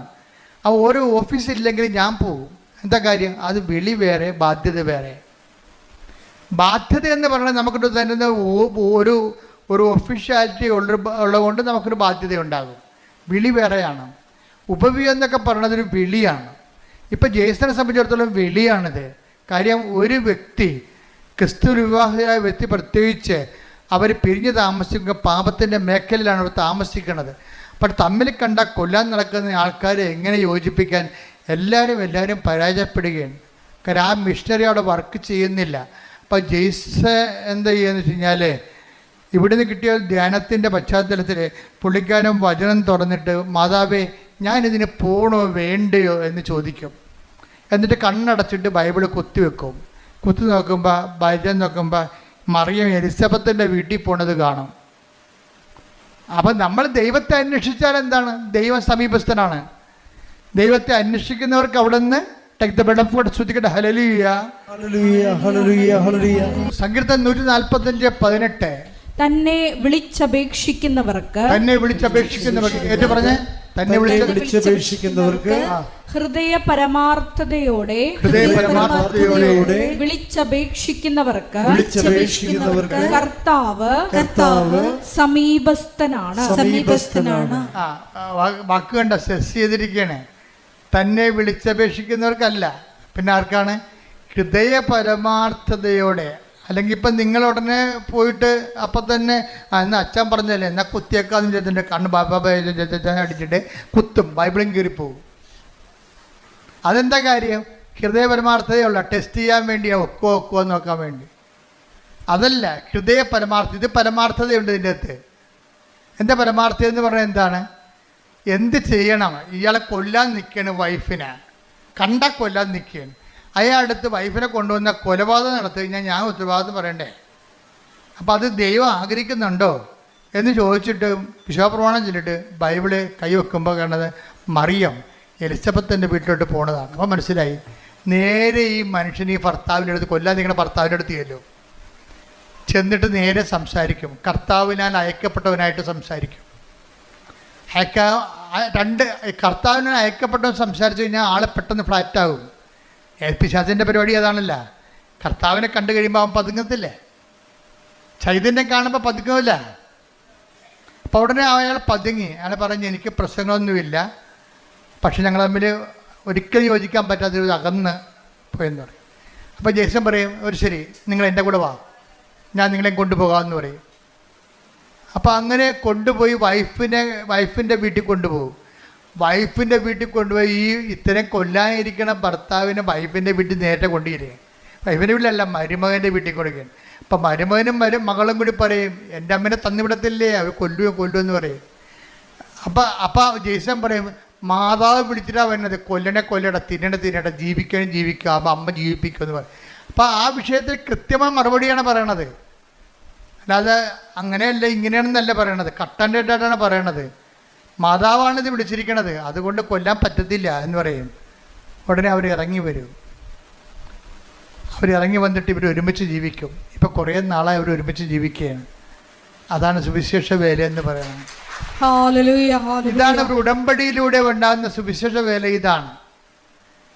Speaker 1: ആ ഓരോ ഓഫീസില്ലെങ്കിൽ ഞാൻ പോകും. എന്താ കാര്യം? അത് വിളി വേറെ, ബാധ്യത വേറെ. ബാധ്യത എന്ന് പറഞ്ഞാൽ നമുക്കിട്ട് തന്നെ ഒരു ഒഫീഷ്യാലിറ്റി ഉള്ളതുകൊണ്ട് നമുക്കൊരു ബാധ്യത ഉണ്ടാകും. വിളി വേറെയാണ്. ഉപവി എന്നൊക്കെ പറയുന്നതൊരു വിളിയാണ്. ഇപ്പം ജെയ്സനെ സംബന്ധിച്ചിടത്തോളം വിളിയാണിത്. കാര്യം ഒരു വ്യക്തി, ക്രിസ്തു വിവാഹിതരായ വ്യക്തി പ്രത്യേകിച്ച്, അവർ പിരിഞ്ഞ് താമസിക്കുക പാപത്തിൻ്റെ മേഖലയിലാണ് അവർ താമസിക്കുന്നത്. അപ്പോൾ തമ്മിൽ കണ്ട കൊല്ലാൻ നടക്കുന്ന ആൾക്കാരെ എങ്ങനെ യോജിപ്പിക്കാൻ എല്ലാവരും പരാജയപ്പെടുകയാണ്. കാരണം ആ മിഷണറി അവിടെ വർക്ക് ചെയ്യുന്നില്ല. അപ്പോൾ ജെയ്സ് എന്താ ചെയ്യുകയെന്ന് വെച്ച് കഴിഞ്ഞാൽ, ഇവിടുന്ന് കിട്ടിയ ധ്യാനത്തിൻ്റെ പശ്ചാത്തലത്തിൽ പുള്ളിക്കാരൻ വചനം തുറന്നിട്ട്, മാതാവേ ഞാനിതിന് പോകണോ വേണ്ടയോ എന്ന് ചോദിക്കും. എന്നിട്ട് കണ്ണടച്ചിട്ട് ബൈബിൾ കുത്തിവെക്കും. കുത്തി നോക്കുമ്പോൾ ബൈബിൾ നോക്കുമ്പോൾ മറിയം എലിസബത്തിൻ്റെ വീട്ടിൽ പോണത് കാണും. അപ്പം നമ്മൾ ദൈവത്തെ അന്വേഷിച്ചാൽ എന്താണ്? ദൈവം സമീപസ്ഥനാണ്. ദൈവത്തെ അന്വേഷിക്കുന്നവർക്ക് അവിടെ നിന്ന് സങ്കീർത്തനം 145:18
Speaker 2: തന്നെ വിളിച്ചപേക്ഷിക്കുന്നവർക്ക്
Speaker 1: ഏറ്റു പറഞ്ഞേ, തന്നെ
Speaker 3: വിളിച്ചപേക്ഷിക്കുന്നവർക്ക്
Speaker 2: ഹൃദയ പരമാർത്ഥതയോടെ വിളിച്ചപേക്ഷിക്കുന്നവർക്ക് കർത്താവ് സമീപസ്ഥനാണ്.
Speaker 1: വാക്ക് കണ്ട സെസ് ചെയ്തിരിക്കുകയാണ്. തന്നെ വിളിച്ചപേക്ഷിക്കുന്നവർക്കല്ല, പിന്നെ ആർക്കാണ്? ഹൃദയ പരമാർത്ഥതയോടെ. അല്ലെങ്കിൽ ഇപ്പം നിങ്ങൾ ഉടനെ പോയിട്ട് അപ്പം തന്നെ എന്നാൽ അച്ഛൻ പറഞ്ഞല്ലേ എന്നാൽ കുത്തിയേക്കാന്ന് വിചാരിച്ചിട്ട് കണ്ണ് ബാബാ അടിച്ചിട്ട് കുത്തും, ബൈബിളും കീറിപ്പോവും. അതെന്താ കാര്യം? ഹൃദയ പരമാർത്ഥതയുള്ള ടെസ്റ്റ് ചെയ്യാൻ വേണ്ടിയാ, ഒക്കുവോ നോക്കാൻ വേണ്ടി. അതല്ല ഹൃദയ പരമാർത്ഥത. ഇത് പരമാർത്ഥതയുണ്ട് ഇതിൻ്റെ അകത്ത്. എന്താ പരമാർത്ഥത എന്ന് പറഞ്ഞാൽ എന്താണ്? എന്ത് ചെയ്യണം? ഇയാളെ കൊല്ലാൻ നിൽക്കുകയാണ്, വൈഫിനെ കണ്ടാൽ കൊല്ലാൻ നിൽക്കുകയാണ്. അയാളടുത്ത് വൈഫിനെ കൊണ്ടുവന്ന കൊലപാതകം നടത്തി കഴിഞ്ഞാൽ ഞാൻ ഉത്തരവാദിത്വം പറയണ്ടേ? അപ്പം അത് ദൈവം ആഗ്രഹിക്കുന്നുണ്ടോ എന്ന് ചോദിച്ചിട്ട് വിശ്വാസപ്രമാണം ചൊല്ലിട്ട് ബൈബിള് കൈവെക്കുമ്പോൾ കാണുന്നത് മറിയം എലിസബത്തിൻ്റെ വീട്ടിലോട്ട് പോണതാണ്. അപ്പോൾ മനസ്സിലായി, നേരെ ഈ മനുഷ്യൻ ഈ ഭർത്താവിൻ്റെ അടുത്ത് കൊല്ലാൻ നിങ്ങളുടെ ഭർത്താവിൻ്റെ അടുത്ത് ചെല്ലും. ചെന്നിട്ട് നേരെ സംസാരിക്കും. കർത്താവിനാൽ അയക്കപ്പെട്ടവനായിട്ട് സംസാരിക്കും. കർത്താവിനാൽ അയക്കപ്പെട്ടവൻ സംസാരിച്ചു കഴിഞ്ഞാൽ ആളെ പെട്ടെന്ന് ഫ്ലാറ്റാകും. പിശാചിൻ്റെ പരിപാടി അതാണല്ല. കർത്താവിനെ കണ്ടു കഴിയുമ്പോൾ അവൻ പതുങ്ങത്തില്ലേ? ചൈതന്യം കാണുമ്പോൾ പതുങ്ങില്ല. അപ്പോൾ ഉടനെ അയാൾ പതുങ്ങി. അയാൾ പറഞ്ഞ് എനിക്ക് പ്രശ്നങ്ങളൊന്നുമില്ല, പക്ഷെ ഞങ്ങൾ തമ്മിൽ ഒരിക്കലും യോജിക്കാൻ പറ്റാത്തൊരു അകന്ന് പോയെന്ന് പറയും. അപ്പോൾ ജേസൺ പറയും, ഒരു ശരി നിങ്ങൾ എൻ്റെ കൂടെ വാ, ഞാൻ നിങ്ങളെ കൊണ്ടുപോകാമെന്ന് പറയും. അപ്പോൾ അങ്ങനെ കൊണ്ടുപോയി വൈഫിൻ്റെ വീട്ടിൽ കൊണ്ടുപോകും. വൈഫിൻ്റെ വീട്ടിൽ കൊണ്ടുപോയി ഈ ഇത്തരം കൊല്ലാനിരിക്കണ ഭർത്താവിനെ വൈഫിൻ്റെ വീട്ടിൽ നേരത്തെ കൊണ്ടുവരിക. വൈഫിൻ്റെ വീട്ടിലല്ല, മരുമകൻ്റെ വീട്ടിൽ കൊടുക്കുകയാണ്. അപ്പം മരുമകനും മകളും കൂടി പറയും, എൻ്റെ അമ്മേനെ തന്നിവിടത്തില്ലേ, അവർ കൊല്ലുമെന്ന് പറയും. അപ്പം ജെയ്സൺ പറയും, മാതാവ് പിടിച്ചിട്ടാണ് വരുന്നത്, കൊല്ലണ തിന്നണ ജീവിക്കുക, അപ്പം അമ്മ ജീവിപ്പിക്കുമെന്ന് പറയും. അപ്പം ആ വിഷയത്തിൽ കൃത്യമായ മറുപടിയാണ് പറയണത്. അല്ലാതെ അങ്ങനെയല്ല ഇങ്ങനെയാണെന്നല്ല പറയണത്, കട്ടൻ്റെ ആയിട്ടാണ് പറയണത്. മാതാവാണ് ഇത് വിളിച്ചിരിക്കണത്, അതുകൊണ്ട് കൊല്ലാൻ പറ്റത്തില്ല എന്ന് പറയും. ഉടനെ അവർ ഇറങ്ങി വരും. അവരിറങ്ങി വന്നിട്ട് ഇവർ ഒരുമിച്ച് ജീവിക്കും. ഇപ്പം കുറേ നാളായി അവർ ഒരുമിച്ച് ജീവിക്കുകയാണ്. അതാണ് സുവിശേഷ വേല എന്ന് പറയുന്നത്. ഇതാണ് ഒരു ഉടമ്പടിയിലൂടെ ഉണ്ടാകുന്ന സുവിശേഷ വേല. ഇതാണ്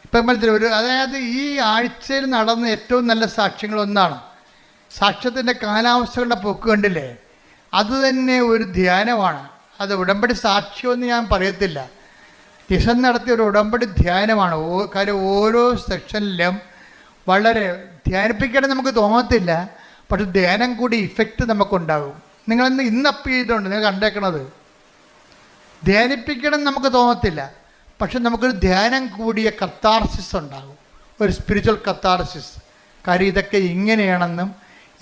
Speaker 1: ഇപ്പം അതായത് ഈ ആഴ്ചയിൽ നടന്ന ഏറ്റവും നല്ല സാക്ഷ്യങ്ങളൊന്നാണ് സാക്ഷ്യത്തിൻ്റെ കാലാവസ്ഥകളുടെ പൊക്ക് കണ്ടില്ലേ, അത് തന്നെ ഒരു ധ്യാനമാണ്. അത് ഉടമ്പടി സാക്ഷ്യമെന്ന് ഞാൻ പറയത്തില്ല, ടിഷൻ നടത്തിയ ഒരു ഉടമ്പടി ധ്യാനമാണ്. കാര്യം ഓരോ സെക്ഷനിലും വളരെ ധ്യാനിപ്പിക്കണം നമുക്ക് തോന്നത്തില്ല, പക്ഷെ ധ്യാനം കൂടി ഇഫക്റ്റ് നമുക്കുണ്ടാകും. നിങ്ങളിന്ന് ഇന്നപ്പ് ചെയ്തിട്ടുണ്ട്, നിങ്ങൾ കണ്ടേക്കണത്. ധ്യാനിപ്പിക്കണം നമുക്ക് തോന്നത്തില്ല, പക്ഷെ നമുക്കൊരു ധ്യാനം കൂടിയ കത്താർസിസ് ഉണ്ടാകും, ഒരു സ്പിരിച്വൽ കത്താർസിസ്. കാര്യം ഇതൊക്കെ ഇങ്ങനെയാണെന്നും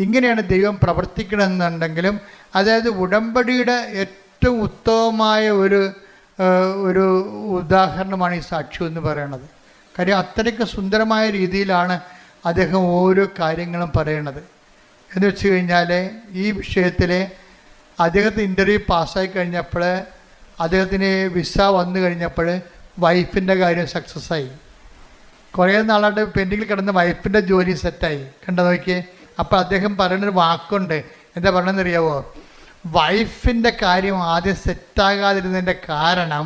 Speaker 1: ഇങ്ങനെയാണ് ദൈവം പ്രവർത്തിക്കണമെന്നുണ്ടെങ്കിലും, അതായത് ഉടമ്പടിയുടെ ഏറ്റവും ഉത്തമമായ ഒരു ഉദാഹരണമാണ് ഈ സാക്ഷ്യം എന്ന് പറയുന്നത്. കാര്യം അത്രയ്ക്ക് സുന്ദരമായ രീതിയിലാണ് അദ്ദേഹം ഓരോ കാര്യങ്ങളും പറയണത്. എന്ന് വെച്ച് കഴിഞ്ഞാൽ ഈ വിഷയത്തിൽ അദ്ദേഹത്തിന് ഇൻ്റർവ്യൂ പാസ്സായി കഴിഞ്ഞപ്പോൾ, അദ്ദേഹത്തിന് വിസ വന്നു കഴിഞ്ഞപ്പോൾ വൈഫിൻ്റെ കാര്യം സക്സസ്സായി. കുറേ നാളായിട്ട് പെൻഡിങ്ങിൽ കിടന്ന വൈഫിൻ്റെ ജോലി സെറ്റായി. കണ്ടു നോക്കിയേ. അപ്പോൾ അദ്ദേഹം പറയുന്നൊരു വാക്കുണ്ട്, എന്താ പറയണമെന്നറിയാവോ? വൈഫിൻ്റെ കാര്യം ആദ്യം സെറ്റാകാതിരുന്നതിൻ്റെ കാരണം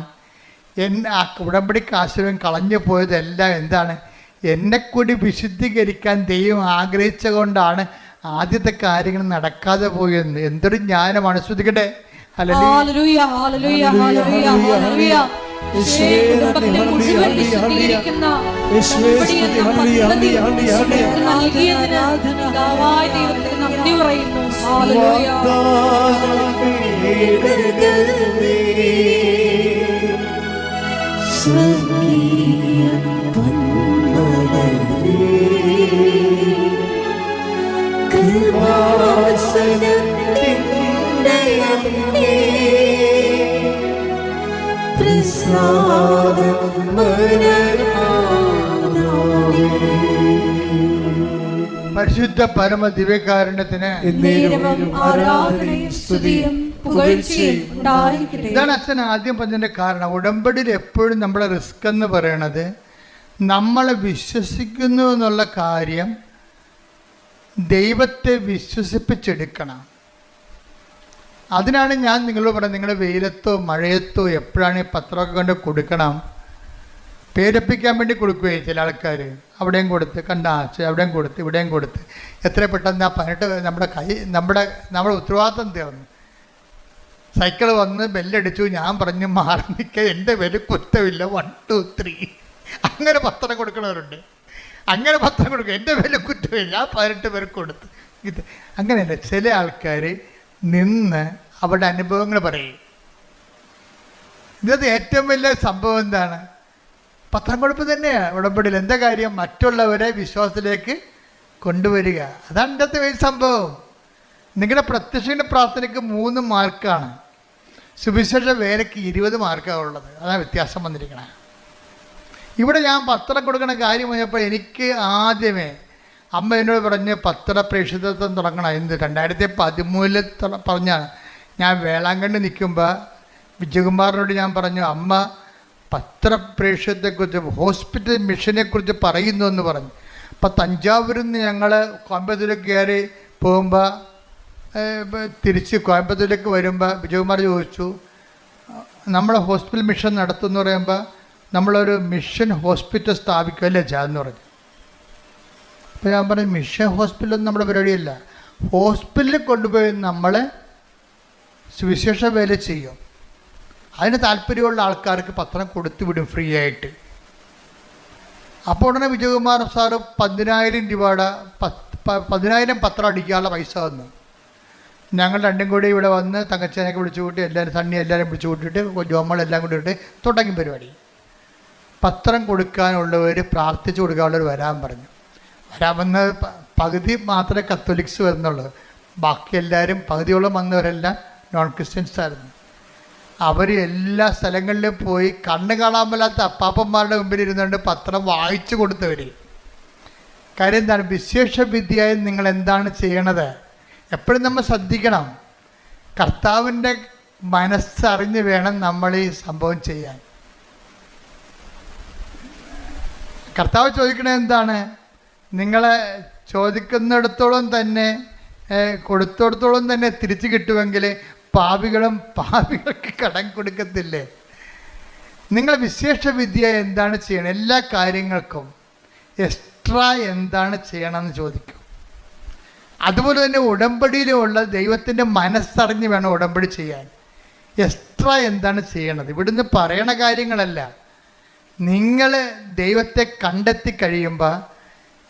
Speaker 1: ആ ഉടമ്പടിക്ക് ആശ്രയം കളഞ്ഞു പോയതെല്ലാം എന്താണ്? എന്നെക്കൂടി വിശുദ്ധീകരിക്കാൻ ദൈവം ആഗ്രഹിച്ച കൊണ്ടാണ് ആദ്യത്തെ കാര്യങ്ങൾ നടക്കാതെ പോയെന്ന്. എന്തൊരു ജ്ഞാനമാണ്. ശ്രദ്ധിക്കട്ടെ. പരിശുദ്ധ പരമ ദിവ്യകാരുണ്യത്തിന് ഇതാണ് അച്ഛൻ ആദ്യം പറഞ്ഞതിന്റെ കാരണം. ഉടമ്പടിയിൽ എപ്പോഴും നമ്മളെ റിസ്ക് എന്ന് പറയണത് നമ്മളെ വിശ്വസിക്കുന്നു എന്നുള്ള കാര്യം ദൈവത്തെ വിശ്വസിപ്പിച്ചെടുക്കണം. അതിനാണ് ഞാൻ നിങ്ങളോട് പറയുന്നത്, നിങ്ങളുടെ വെയിലത്തോ മഴയത്തോ എപ്പോഴാണ് ഈ പത്രമൊക്കെ കൊണ്ട് കൊടുക്കണം. പേരപ്പിക്കാൻ വേണ്ടി കൊടുക്കുകയെ ചില ആൾക്കാർ, അവിടെയും കൊടുത്ത് കണ്ട അവിടെയും കൊടുത്ത് ഇവിടെയും കൊടുത്ത് എത്ര പെട്ടെന്ന് ആ 18 നമ്മുടെ ഉത്തരവാദിത്തം തീർന്നു. സൈക്കിൾ വന്ന് ബെല്ലടിച്ചു, ഞാൻ പറഞ്ഞു മാറി നിൽക്കുക, എൻ്റെ വില കുറ്റമില്ല 1 2 3 അങ്ങനെ പത്രം കൊടുക്കണവരുണ്ട്. അങ്ങനെ പത്രം കൊടുക്കുക, എൻ്റെ വില കുറ്റമില്ല, ഞാൻ 18 പേർക്ക് കൊടുത്ത്. ഇത് അങ്ങനെയല്ല. ചില ആൾക്കാർ നിന്ന് അവരുടെ അനുഭവങ്ങൾ പറയും. ഇന്നത്തെ ഏറ്റവും വലിയ സംഭവം എന്താണ്? പത്രം കൊടുപ്പ് തന്നെയാണ് ഉടമ്പടിയിൽ. എന്താ കാര്യം? മറ്റുള്ളവരെ വിശ്വാസത്തിലേക്ക് കൊണ്ടുവരിക. അതാണ് ഇന്നത്തെ വലിയ സംഭവം. നിങ്ങളുടെ പ്രത്യക്ഷയുടെ പ്രാർത്ഥനയ്ക്ക് 3 മാർക്കാണ്, സുവിശേഷ വേലയ്ക്ക് 20 മാർക്കാണ് ഉള്ളത്. അതാണ് വ്യത്യാസം വന്നിരിക്കണേ. ഇവിടെ ഞാൻ പത്രം കൊടുക്കണ കാര്യം പറഞ്ഞപ്പോൾ എനിക്ക് ആദ്യമേ അമ്മ എന്നോട് പറഞ്ഞ് പത്ര പ്രേക്ഷിതത്വം തുടങ്ങണം. എന്ത് 2013 പറഞ്ഞാണ്. ഞാൻ വേളാങ്കണ്ണി നിൽക്കുമ്പോൾ വിജയകുമാറിനോട് ഞാൻ പറഞ്ഞു, അമ്മ പത്രപ്രേക്ഷിതത്തെക്കുറിച്ച് ഹോസ്പിറ്റൽ മിഷനെക്കുറിച്ച് പറയുന്നു എന്ന് പറഞ്ഞു. അപ്പം തഞ്ചാവൂരിൽ നിന്ന് ഞങ്ങൾ കോയമ്പത്തൂരിലേക്ക് കയറി പോകുമ്പോൾ തിരിച്ച് കോയമ്പത്തൂരിലേക്ക് വരുമ്പോൾ വിജയകുമാർ ചോദിച്ചു, നമ്മൾ ഹോസ്പിറ്റൽ മിഷൻ നടത്തുമെന്ന് പറയുമ്പോൾ നമ്മളൊരു മിഷൻ ഹോസ്പിറ്റൽ സ്ഥാപിക്കുമല്ലേ എന്ന് പറഞ്ഞു. അപ്പോൾ ഞാൻ പറഞ്ഞു, മിഷൻ ഹോസ്പിറ്റലൊന്നും നമ്മുടെ പരിപാടിയല്ല. ഹോസ്പിറ്റലിൽ കൊണ്ടുപോയി നമ്മളെ സുവിശേഷ വേല ചെയ്യും. അതിന് താല്പര്യമുള്ള ആൾക്കാർക്ക് പത്രം കൊടുത്തു വിടും ഫ്രീ ആയിട്ട്. അപ്പോൾ ഉടനെ വിജയകുമാർ സാറ് 10,000 രൂപയുടെ 10,000 പത്രം അടിക്കാനുള്ള പൈസ തന്നു. ഞങ്ങൾ രണ്ടും കൂടി ഇവിടെ വന്ന് തങ്കച്ചേനൊക്കെ വിളിച്ചു കൂട്ടി, സണ്ണി എല്ലാവരും വിളിച്ചു കൂട്ടിയിട്ട് ജോമളെല്ലാം കൂടി ഇട്ട് തുടങ്ങി പരിപാടി. പത്രം കൊടുക്കാനുള്ളവർ, പ്രാർത്ഥിച്ചു കൊടുക്കാനുള്ളവർ വരാൻ പറഞ്ഞു. വരാമെന്ന് പകുതി മാത്രമേ കത്തോലിക്സ് വരുന്നുള്ളൂ. ബാക്കി എല്ലാവരും പകുതിയോളം വന്നവരെല്ലാം നോൺ ക്രിസ്ത്യൻസ് ആയിരുന്നു. അവർ എല്ലാ സ്ഥലങ്ങളിലും പോയി കണ്ണ് കാണാൻ മേലാത്ത അപ്പാപ്പന്മാരുടെ മുമ്പിൽ ഇരുന്നുകൊണ്ട് പത്രം വായിച്ചു കൊടുത്തവർ. കാര്യം എന്താണ്? വിശേഷ വിദ്യയായി നിങ്ങൾ എന്താണ് ചെയ്യണത്? എപ്പോഴും നമ്മൾ ശ്രദ്ധിക്കണം, കർത്താവിൻ്റെ മനസ്സറിഞ്ഞ് വേണം നമ്മൾ ഈ സംഭവം ചെയ്യാൻ. കർത്താവ് ചോദിക്കണത് എന്താണ്? നിങ്ങളെ ചോദിക്കുന്നിടത്തോളം തന്നെ കൊടുത്തിടത്തോളം തന്നെ തിരിച്ചു കിട്ടുമെങ്കിൽ പാപികൾക്ക് കടം കൊടുക്കത്തില്ലേ? നിങ്ങൾ വിശേഷ വിദ്യ എന്താണ് ചെയ്യണം? എല്ലാ കാര്യങ്ങൾക്കും എക്സ്ട്രാ എന്താണ് ചെയ്യണമെന്ന് ചോദിക്കും. അതുപോലെ തന്നെ ഉടമ്പടിയിലുള്ള ദൈവത്തിൻ്റെ മനസ്സറിഞ്ഞ് വേണം ഉടമ്പടി ചെയ്യാൻ. എക്സ്ട്രാ എന്താണ് ചെയ്യണത്? ഇവിടുന്ന് പറയണ കാര്യങ്ങളല്ല. നിങ്ങൾ ദൈവത്തെ കണ്ടെത്തി കഴിയുമ്പോൾ,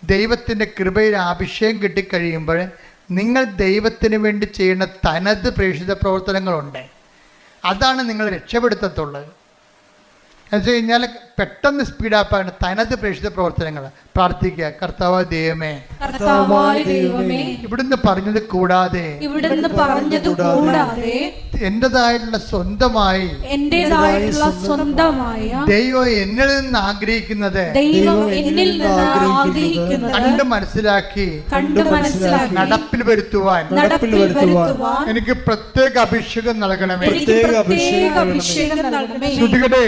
Speaker 1: ദൈവത്തിൻ്റെ കൃപയിൽ അഭിഷേകം കിട്ടിക്കഴിയുമ്പോൾ, നിങ്ങൾ ദൈവത്തിന് വേണ്ടി ചെയ്യുന്ന തനത് പ്രേക്ഷിത പ്രവർത്തനങ്ങളുണ്ട്. അതാണ് നിങ്ങൾ രക്ഷപ്പെടുത്തത്തുള്ളത്. എന്ന് വെച്ച് കഴിഞ്ഞാൽ പെട്ടെന്ന് സ്പീഡാപ്പാണ് തനത് പ്രേക്ഷിത പ്രവർത്തനങ്ങൾ. പ്രാർത്ഥിക്കുക, കർത്താവായ ദൈവമേ, ഇവിടുന്ന് പറഞ്ഞത് കൂടാതെ എന്റേതായിട്ടുള്ള സ്വന്തമായി ദൈവം എന്നിൽ നിന്ന് ആഗ്രഹിക്കുന്നത് കണ്ട് മനസ്സിലാക്കി നടപ്പിൽ വരുത്തുവാൻ എനിക്ക് പ്രത്യേക അഭിഷേകം നൽകണമേ. ശ്രുതികടേ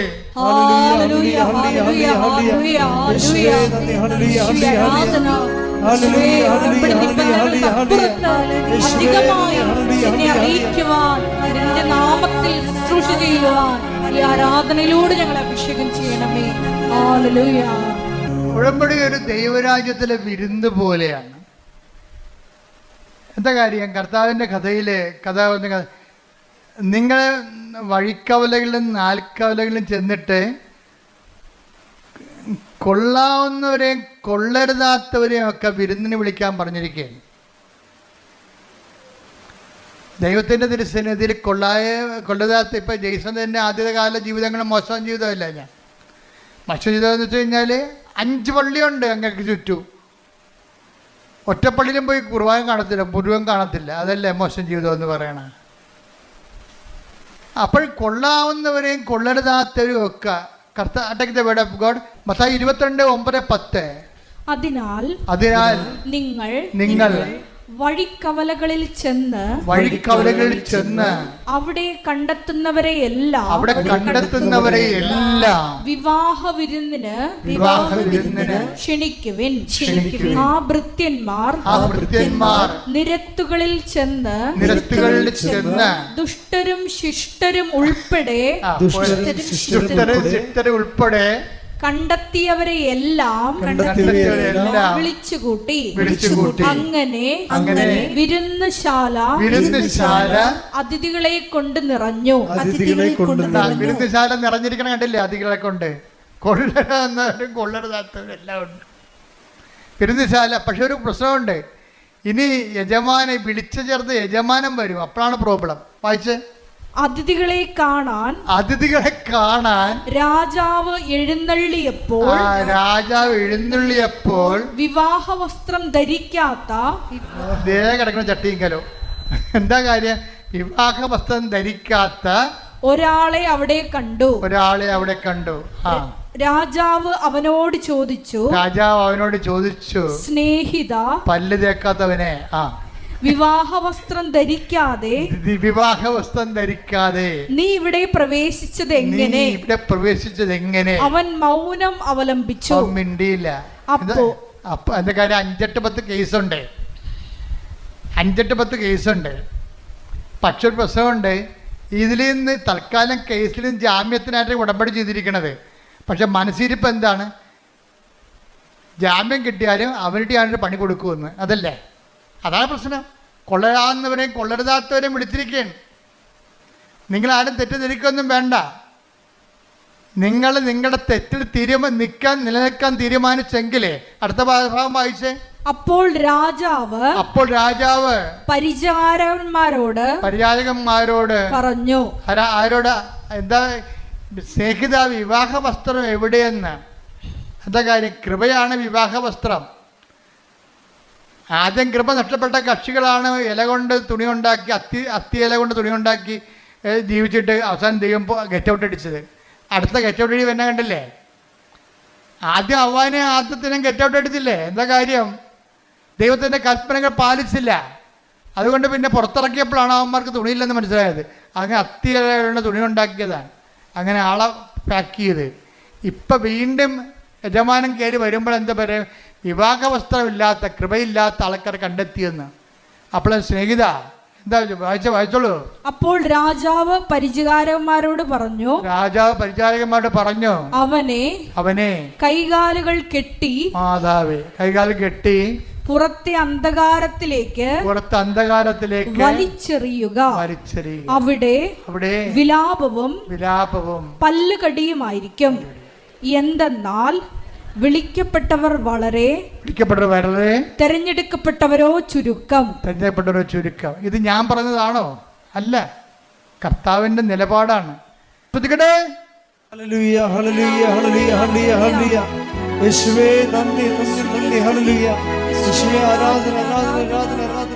Speaker 2: ആരാധനയിലൂടെ ഞങ്ങളെ അഭിഷേകം ചെയ്യണമേ. ഹല്ലേലൂയ.
Speaker 1: ഉടമ്പടി ഒരു ദൈവരാജ്യത്തിലെ വിരുന്ന് പോലെയാണ്. എന്താ കാര്യം? കർത്താവിൻ്റെ കഥ നിങ്ങൾ വഴിക്കവലകളിലും നാൽക്കവലകളിലും ചെന്നിട്ട് കൊള്ളാവുന്നവരെയും കൊള്ളരുതാത്തവരെയും ഒക്കെ വിരുന്നിന് വിളിക്കാൻ പറഞ്ഞിരിക്കുകയാണ്. ദൈവത്തിൻ്റെ തിരുസന്നിധിയിൽ കൊള്ളരുതാത്ത, ഇപ്പം ജെയ്സൺ തന്നെ ആദ്യകാല ജീവിതങ്ങൾ മോശം ജീവിതമല്ല. മോശം ജീവിതം എന്ന് വെച്ച് കഴിഞ്ഞാൽ 5 പള്ളിയുണ്ട് അങ്ങക്ക് ചുറ്റും. ഒറ്റപ്പള്ളിയിലും പോയി കുർബാന കാണത്തില്ല, മുഴുവൻ കാണത്തില്ല. അതല്ലേ മോശം ജീവിതം എന്ന് പറയണ. അപ്പോൾ കൊള്ളാവുന്നവരെയും കൊള്ളരുതാത്തവരെയും ഒക്കെ മത്തായി 22:9-10. അതിനാൽ നിങ്ങൾ
Speaker 2: വഴിക്കവലകളിൽ ചെന്ന് അവിടെ കണ്ടെത്തുന്നവരെ എല്ലാം വിവാഹ വിരുന്നിന് ക്ഷണിക്കുവിൻ. ആ ഭൃത്യന്മാർ നിരത്തുകളിൽ ചെന്ന് ദുഷ്ടരും ശിഷ്ടരും ഉൾപ്പെടെ കണ്ടെത്തിയവരെ എല്ലാം വിളിച്ചുകൂട്ടി. അങ്ങനെ വിരുന്നുശാല അതിഥികളെ കൊണ്ട് നിറഞ്ഞു.
Speaker 1: വിരുന്നുശാല നിറഞ്ഞിരിക്കണം, കണ്ടില്ലേ? അതിഥികളെ കൊണ്ട് കൊള്ളരുതാത്തവരും കൊള്ളരുതാത്തവരും എല്ലാം ഉണ്ട് വിരുന്നുശാല. പക്ഷെ ഒരു പ്രശ്നമുണ്ട്. ഇനി യജമാനെ വിളിച്ചു ചേർത്ത് യജമാനം വരും. അപ്പോഴാണ് പ്രോബ്ലം. വായിച്ച്
Speaker 2: അതിഥികളെ കാണാൻ രാജാവ് എഴുന്നള്ളിയപ്പോൾ വിവാഹ വസ്ത്രം ധരിക്കാത്ത
Speaker 1: കിടക്കുന്ന ചട്ടിങ്കലോ എന്താ കാര്യം? വിവാഹ വസ്ത്രം ധരിക്കാത്ത
Speaker 2: ഒരാളെ അവിടെ കണ്ടു. രാജാവ് അവനോട് ചോദിച്ചു, സ്നേഹിത,
Speaker 1: പല്ല് തേക്കാത്തവനെ,
Speaker 2: വിവാഹ വസ്ത്രം ധരിക്കാതെ നീ ഇവിടെ പ്രവേശിച്ചത് എങ്ങനെ? അവൻ മൗനം അവലംബിച്ചു,
Speaker 1: മിണ്ടിയില്ല. അപ്പൊ എന്താ കാര്യം? 5-8-10 കേസുണ്ട്. 5-8-10 കേസുണ്ട്. പക്ഷെ ഒരു പ്രശ്നമുണ്ട്. ഇതിൽ നിന്ന് തൽക്കാലം കേസിലും ജാമ്യത്തിനായിട്ട് ഉടമ്പടി ചെയ്തിരിക്കണത്. പക്ഷെ മനസ്സിരിപ്പ് എന്താണ്? ജാമ്യം കിട്ടിയാലും അവരുടെ ആയിട്ട് പണി കൊടുക്കുമെന്ന്. അതല്ലേ? അതാണ് പ്രശ്നം. കൊള്ളരാവുന്നവരെയും കൊള്ളരുതാത്തവരെയും വിളിച്ചിരിക്കുകയാണ്. നിങ്ങളാരും തെറ്റിദ്ധരിക്കൊന്നും വേണ്ട. നിങ്ങൾ നിങ്ങളുടെ തെറ്റിൽ നിലനിൽക്കാൻ തീരുമാനിച്ചെങ്കിലേ. അടുത്ത ഭാഗം വായിച്ചേ.
Speaker 2: അപ്പോൾ രാജാവ് പരിചാരകന്മാരോട് പറഞ്ഞു.
Speaker 1: ആരോട്? എന്താ? സ്നേഹിത, വിവാഹ വസ്ത്രം എവിടെയെന്ന്. എന്താ കാര്യം? കൃപയാണ് വിവാഹ വസ്ത്രം. ആദ്യം കൃപ നഷ്ടപ്പെട്ട കക്ഷികളാണ് ഇല കൊണ്ട് തുണി ഉണ്ടാക്കി, അത്തി ഇല കൊണ്ട് തുണി ഉണ്ടാക്കി ജീവിച്ചിട്ട് അവസാനം ദൈവം ഗെറ്റ് ഔട്ട് അടിച്ചത്. അടുത്ത ഗെറ്റ് ഔട്ട് അടി തന്നെ കണ്ടില്ലേ? ആദ്യം അവനെ ആദ്യത്തിനും ഗെറ്റ് ഔട്ട് അടിച്ചില്ലേ? എന്താ കാര്യം? ദൈവത്തിൻ്റെ കൽപ്പനകൾ പാലിച്ചില്ല. അതുകൊണ്ട് പിന്നെ പുറത്തിറക്കിയപ്പോഴാണ് അവന്മാർക്ക് തുണിയില്ലെന്ന് മനസ്സിലായത്. അങ്ങനെ അത്തികളുടെ തുണി ഉണ്ടാക്കിയതാണ്, അങ്ങനെ ആളെ പാക്ക് ചെയ്ത്. ഇപ്പം വീണ്ടും യജമാനൻ കയറി വരുമ്പോൾ എന്താ പറയുക, വിവാഹവസ്ത്രമില്ലാത്ത കൃപയില്ലാത്ത ആൾക്കാരെ കണ്ടെത്തിയെന്ന്. അപ്പോൾ സ്നേഹിത എന്താ വായിച്ചോളൂ.
Speaker 2: അപ്പോൾ രാജാവ് പരിചാരകന്മാരോട് പറഞ്ഞു, അവനെ കൈകാലുകൾ കെട്ടി,
Speaker 1: മാതാവേ കൈകാൽ കെട്ടി
Speaker 2: പുറത്തെ അന്ധകാരത്തിലേക്ക് വലിച്ചെറിയുക. അവിടെ വിലാപവും പല്ലുകടിയുമായിരിക്കും. എന്തെന്നാൽ വിളിക്കപ്പെട്ടവർ വളരെ, തെരഞ്ഞെടുക്കപ്പെട്ടവരോ ചുരുക്കം.
Speaker 1: ഇത് ഞാൻ പറഞ്ഞതാണോ? അല്ല, കർത്താവിന്റെ നിലപാടാണ്. ശ്രദ്ധിക്കട്ടെ.
Speaker 3: ഹല്ലേലൂയ, ഹല്ലേലൂയ, ഹല്ലേലൂയ, ഹല്ലേലൂയ, ഹല്ലേലൂയ. യേശുവേ നന്ദി, നന്ദി, നന്ദി. ഹല്ലേലൂയ. യേശുവേ ആരാധന, ആരാധന, ആരാധന, ആരാധന.